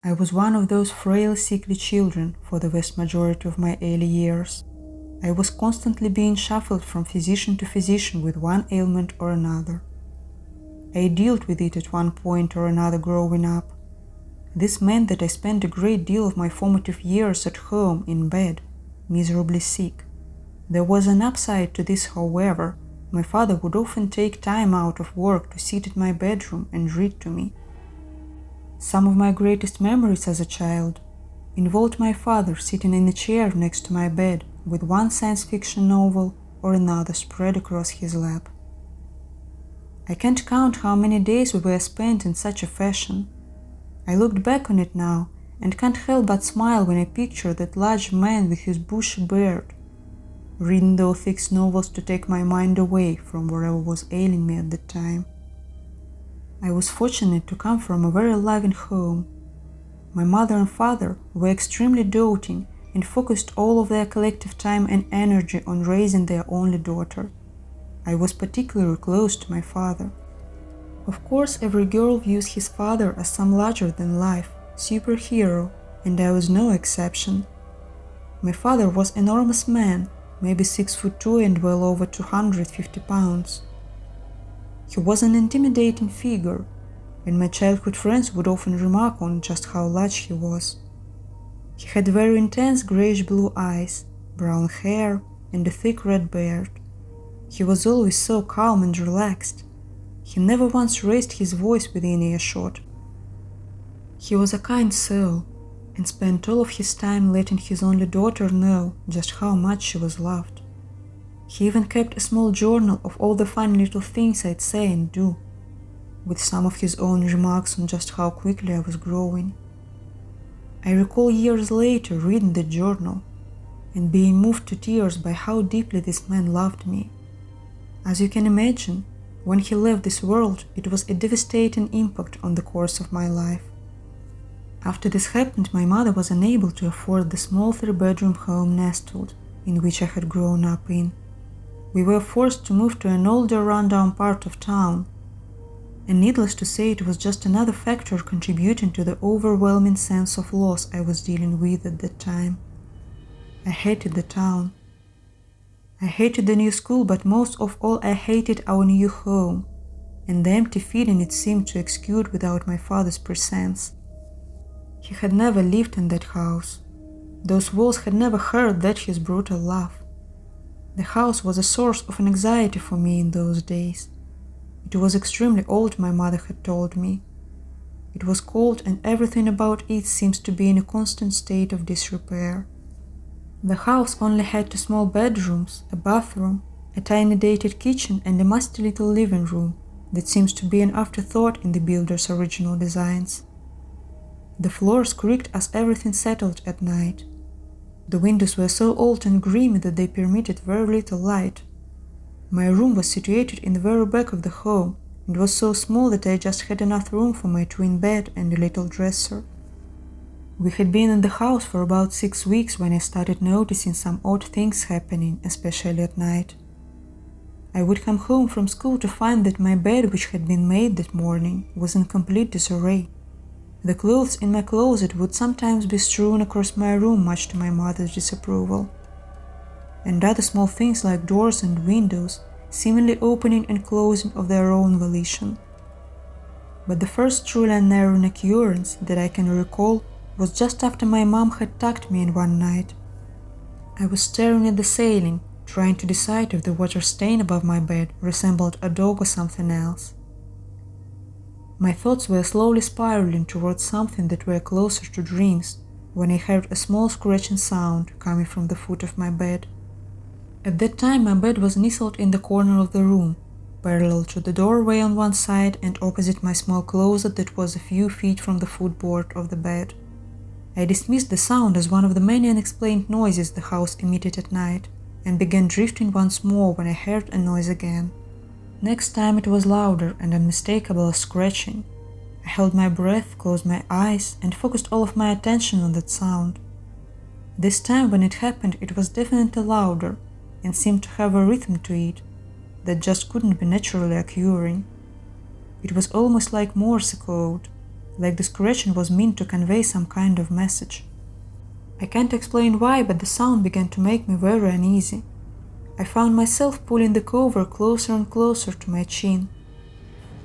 I was one of those frail, sickly children for the vast majority of my early years. I was constantly being shuffled from physician to physician with one ailment or another. I dealt with it at one point or another growing up. This meant that I spent a great deal of my formative years at home in bed, miserably sick. There was an upside to this, however. My father would often take time out of work to sit in my bedroom and read to me. Some of my greatest memories as a child involved my father sitting in a chair next to my bed with one science fiction novel or another spread across his lap. I can't count how many days we were spent in such a fashion. I looked back on it now and can't help but smile when I picture that large man with his bushy beard, reading those thick novels to take my mind away from whatever was ailing me at the time. I was fortunate to come from a very loving home. My mother and father were extremely doting and focused all of their collective time and energy on raising their only daughter. I was particularly close to my father. Of course, every girl views his father as some larger-than-life superhero, and I was no exception. My father was an enormous man, maybe 6'2" and well over 250 pounds. He was an intimidating figure, and my childhood friends would often remark on just how large he was. He had very intense grayish-blue eyes, brown hair, and a thick red beard. He was always so calm and relaxed. He never once raised his voice within earshot. He was a kind soul, and spent all of his time letting his only daughter know just how much she was loved. He even kept a small journal of all the funny little things I'd say and do, with some of his own remarks on just how quickly I was growing. I recall years later reading the journal and being moved to tears by how deeply this man loved me. As you can imagine, when he left this world, it was a devastating impact on the course of my life. After this happened, my mother was unable to afford the small 3-bedroom home Nestwood, in which I had grown up in. We were forced to move to an older, run-down part of town, and needless to say, it was just another factor contributing to the overwhelming sense of loss I was dealing with at that time. I hated the town. I hated the new school, but most of all I hated our new home, and the empty feeling it seemed to exude without my father's presence. He had never lived in that house. Those walls had never heard that his brutal laugh. The house was a source of anxiety for me in those days. It was extremely old, my mother had told me. It was cold, and everything about it seems to be in a constant state of disrepair. The house only had 2 small bedrooms, a bathroom, a tiny dated kitchen, and a musty little living room that seems to be an afterthought in the builder's original designs. The floors creaked as everything settled at night. The windows were so old and grimy that they permitted very little light. My room was situated in the very back of the home and was so small that I just had enough room for my twin bed and a little dresser. We had been in the house for about 6 weeks when I started noticing some odd things happening, especially at night. I would come home from school to find that my bed, which had been made that morning, was in complete disarray. The clothes in my closet would sometimes be strewn across my room, much to my mother's disapproval. And other small things like doors and windows seemingly opening and closing of their own volition. But the first truly unnerving occurrence that I can recall was just after my mom had tucked me in one night. I was staring at the ceiling, trying to decide if the water stain above my bed resembled a dog or something else. My thoughts were slowly spiraling towards something that were closer to dreams when I heard a small scratching sound coming from the foot of my bed. At that time my bed was nestled in the corner of the room, parallel to the doorway on one side and opposite my small closet that was a few feet from the footboard of the bed. I dismissed the sound as one of the many unexplained noises the house emitted at night, and began drifting once more when I heard a noise again. Next time it was louder and unmistakable as scratching. I held my breath, closed my eyes, and focused all of my attention on that sound. This time when it happened, it was definitely louder and seemed to have a rhythm to it that just couldn't be naturally occurring. It was almost like Morse code, like the scratching was meant to convey some kind of message. I can't explain why, but the sound began to make me very uneasy. I found myself pulling the cover closer and closer to my chin.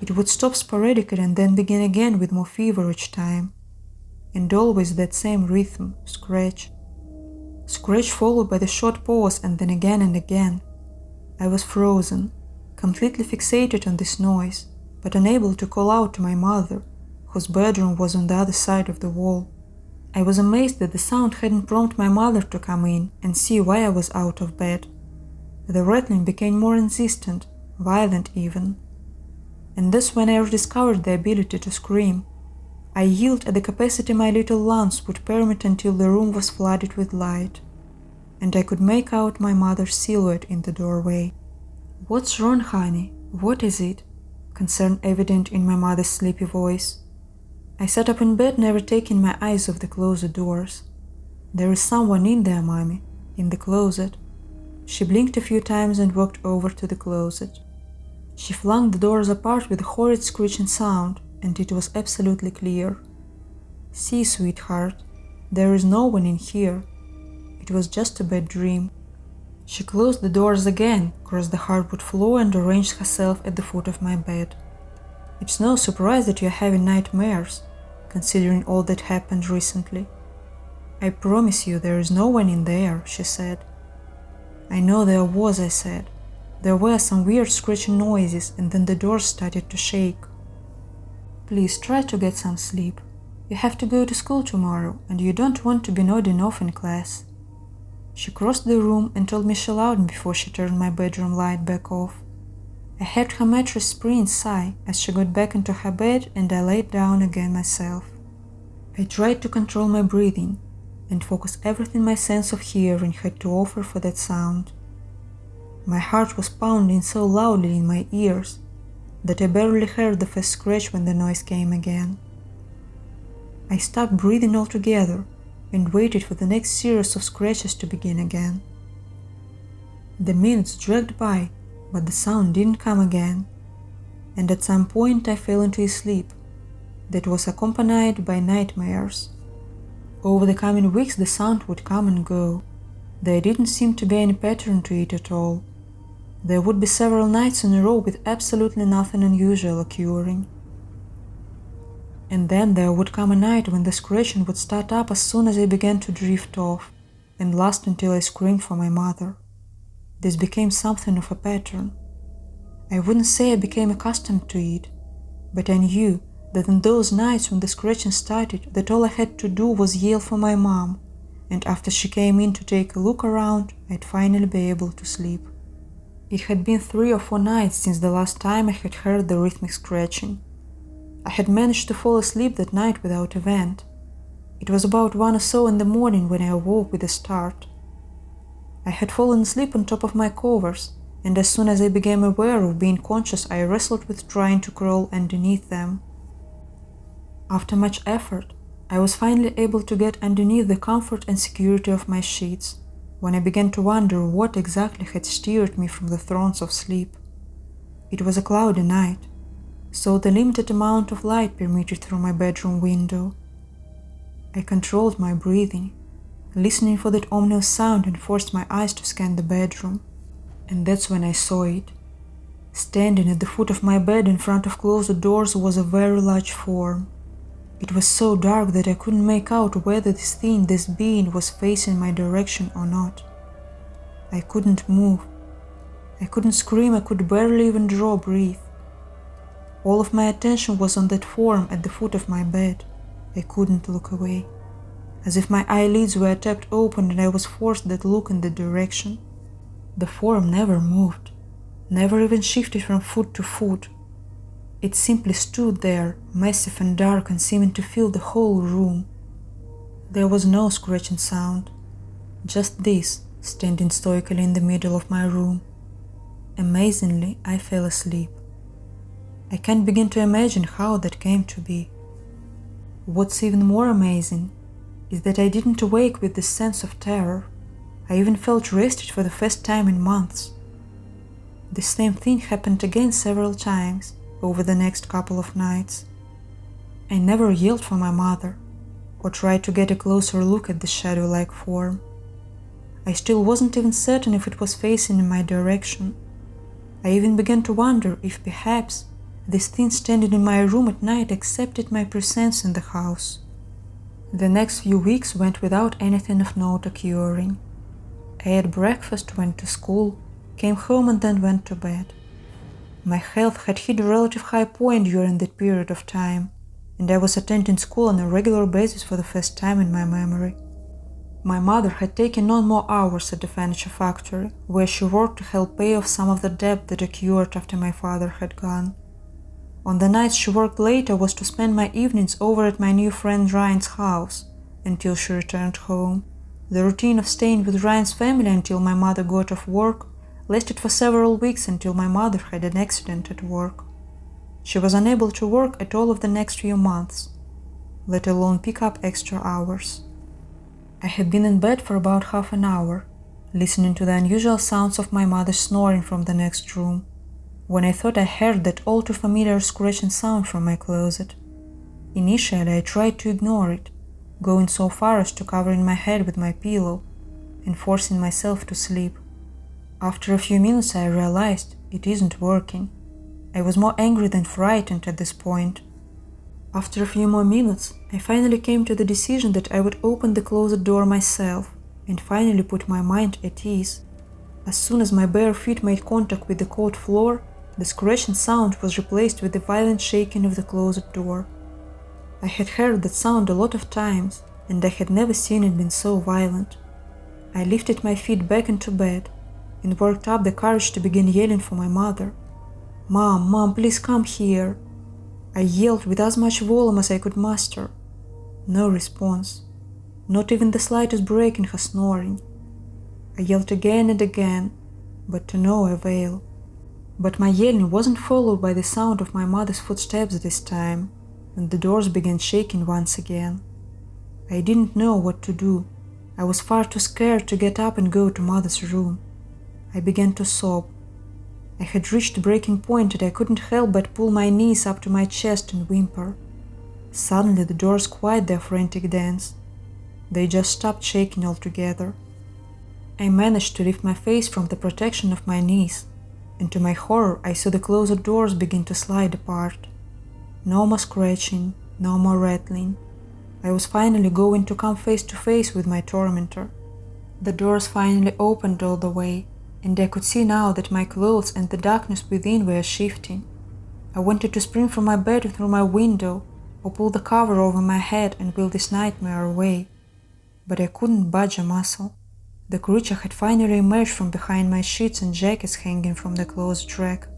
It would stop sporadically and then begin again with more fever each time. And always that same rhythm, scratch. Scratch followed by the short pause and then again and again. I was frozen, completely fixated on this noise, but unable to call out to my mother, whose bedroom was on the other side of the wall. I was amazed that the sound hadn't prompted my mother to come in and see why I was out of bed. The rattling became more insistent, violent even. And that's when I rediscovered the ability to scream. I yelled at the capacity my little lungs would permit until the room was flooded with light, and I could make out my mother's silhouette in the doorway. "What's wrong, honey? What is it?" Concern evident in my mother's sleepy voice. I sat up in bed, never taking my eyes off the closet doors. "There is someone in there, Mommy, in the closet." She blinked a few times and walked over to the closet. She flung the doors apart with a horrid screeching sound, and it was absolutely clear. "See, sweetheart, there is no one in here. It was just a bad dream." She closed the doors again, crossed the hardwood floor, and arranged herself at the foot of my bed. "It's no surprise that you're having nightmares, considering all that happened recently. I promise you there is no one in there," she said. "I know there was," I said. "There were some weird scratching noises, and then the doors started to shake." "Please try to get some sleep. You have to go to school tomorrow, and you don't want to be nodding off in class." She crossed the room and told me she loved me before she turned my bedroom light back off. I heard her mattress spring sigh as she got back into her bed, and I laid down again myself. I tried to control my breathing and focus everything my sense of hearing had to offer for that sound. My heart was pounding so loudly in my ears that I barely heard the first scratch when the noise came again. I stopped breathing altogether and waited for the next series of scratches to begin again. The minutes dragged by, but the sound didn't come again, and at some point I fell into a sleep that was accompanied by nightmares. Over the coming weeks the sound would come and go. There didn't seem to be any pattern to it at all. There would be several nights in a row with absolutely nothing unusual occurring. And then there would come a night when the scratching would start up as soon as I began to drift off, and last until I screamed for my mother. This became something of a pattern. I wouldn't say I became accustomed to it, but I knew that in those nights when the scratching started, that all I had to do was yell for my mom, and after she came in to take a look around, I'd finally be able to sleep. It had been 3 or 4 nights since the last time I had heard the rhythmic scratching. I had managed to fall asleep that night without event. It was about 1 or so in the morning when I awoke with a start. I had fallen asleep on top of my covers, and as soon as I became aware of being conscious, I wrestled with trying to crawl underneath them. After much effort, I was finally able to get underneath the comfort and security of my sheets, when I began to wonder what exactly had steered me from the thrones of sleep. It was a cloudy night, so the limited amount of light permitted through my bedroom window. I controlled my breathing, listening for that ominous sound, and forced my eyes to scan the bedroom. And that's when I saw it. Standing at the foot of my bed in front of closed doors was a very large form. It was so dark that I couldn't make out whether this being was facing my direction or not. I couldn't move. I couldn't scream, I could barely even draw breath. All of my attention was on that form at the foot of my bed. I couldn't look away, as if my eyelids were tapped open and I was forced to look in that direction. The form never moved, never even shifted from foot to foot. It simply stood there, massive and dark and seeming to fill the whole room. There was no scratching sound, just this, standing stoically in the middle of my room. Amazingly, I fell asleep. I can't begin to imagine how that came to be. What's even more amazing is that I didn't awake with this sense of terror. I even felt rested for the first time in months. The same thing happened again several times over the next couple of nights. I never yelled for my mother, or tried to get a closer look at the shadow-like form. I still wasn't even certain if it was facing in my direction. I even began to wonder if perhaps this thing standing in my room at night accepted my presence in the house. The next few weeks went without anything of note occurring. I ate breakfast, went to school, came home and then went to bed. My health had hit a relative high point during that period of time, and I was attending school on a regular basis for the first time in my memory. My mother had taken on more hours at the furniture factory, where she worked to help pay off some of the debt that occurred after my father had gone. On the nights she worked late, I was to spend my evenings over at my new friend Ryan's house until she returned home. The routine of staying with Ryan's family until my mother got off work lasted for several weeks until my mother had an accident at work. She was unable to work at all of the next few months, let alone pick up extra hours. I had been in bed for about half an hour, listening to the unusual sounds of my mother snoring from the next room, when I thought I heard that all too familiar scratching sound from my closet. Initially, I tried to ignore it, going so far as to covering my head with my pillow and forcing myself to sleep. After a few minutes, I realized it isn't working. I was more angry than frightened at this point. After a few more minutes, I finally came to the decision that I would open the closet door myself and finally put my mind at ease. As soon as my bare feet made contact with the cold floor, the scratching sound was replaced with the violent shaking of the closet door. I had heard that sound a lot of times, and I had never seen it been so violent. I lifted my feet back into bed and worked up the courage to begin yelling for my mother. Mom, please come here." I yelled with as much volume as I could muster. No response, not even the slightest break in her snoring. I yelled again and again, but to no avail. But my yelling wasn't followed by the sound of my mother's footsteps this time, and the doors began shaking once again. I didn't know what to do. I was far too scared to get up and go to Mother's room. I began to sob. I had reached a breaking point and I couldn't help but pull my knees up to my chest and whimper. Suddenly the doors quieted their frantic dance. They just stopped shaking altogether. I managed to lift my face from the protection of my knees, and to my horror I saw the closet doors begin to slide apart. No more scratching, no more rattling. I was finally going to come face to face with my tormentor. The doors finally opened all the way, and I could see now that my clothes and the darkness within were shifting. I wanted to spring from my bed through my window, or pull the cover over my head and will this nightmare away. But I couldn't budge a muscle. The creature had finally emerged from behind my sheets and jackets hanging from the closet rack.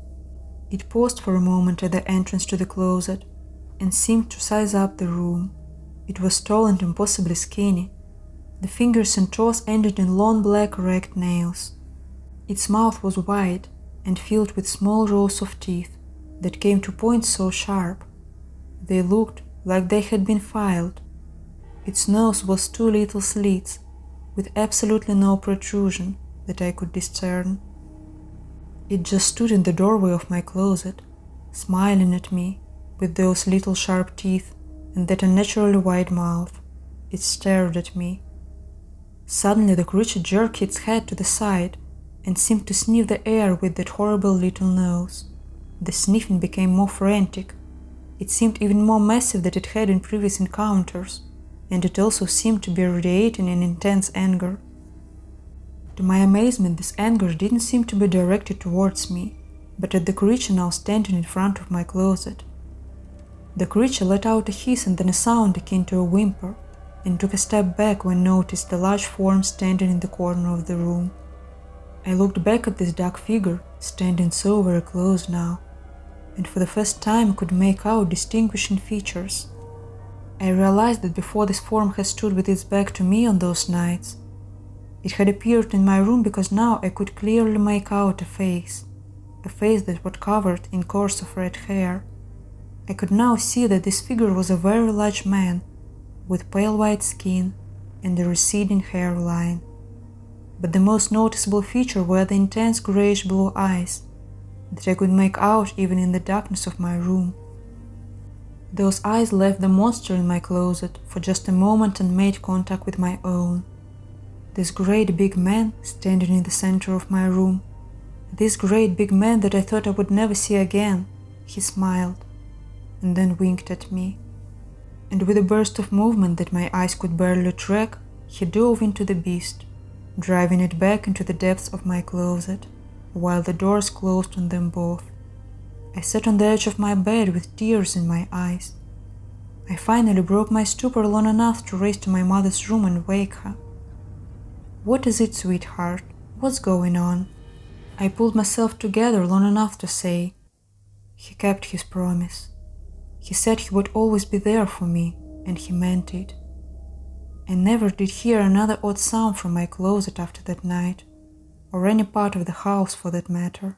It paused for a moment at the entrance to the closet and seemed to size up the room. It was tall and impossibly skinny. The fingers and toes ended in long black ragged nails. Its mouth was wide and filled with small rows of teeth that came to points so sharp. They looked like they had been filed. Its nose was two little slits with absolutely no protrusion that I could discern. It just stood in the doorway of my closet, smiling at me with those little sharp teeth and that unnaturally wide mouth. It stared at me. Suddenly the creature jerked its head to the side and seemed to sniff the air with that horrible little nose. The sniffing became more frantic. It seemed even more massive than it had in previous encounters, and it also seemed to be radiating an intense anger. To my amazement, this anger didn't seem to be directed towards me, but at the creature now standing in front of my closet. The creature let out a hiss and then a sound akin to a whimper, and took a step back when noticed the large form standing in the corner of the room. I looked back at this dark figure, standing so very close now, and for the first time could make out distinguishing features. I realized that before this form had stood with its back to me on those nights, it had appeared in my room because now I could clearly make out a face that was covered in coarse of red hair. I could now see that this figure was a very large man, with pale white skin and a receding hairline. But the most noticeable feature were the intense grayish-blue eyes that I could make out even in the darkness of my room. Those eyes left the monster in my closet for just a moment and made contact with my own. This great big man standing in the center of my room. This great big man that I thought I would never see again. He smiled and then winked at me. And with a burst of movement that my eyes could barely track, he dove into the beast, driving it back into the depths of my closet, while the doors closed on them both. I sat on the edge of my bed with tears in my eyes. I finally broke my stupor long enough to race to my mother's room and wake her. "What is it, sweetheart? What's going on?" I pulled myself together long enough to say, "He kept his promise. He said he would always be there for me, and he meant it." I never did hear another odd sound from my closet after that night, or any part of the house for that matter.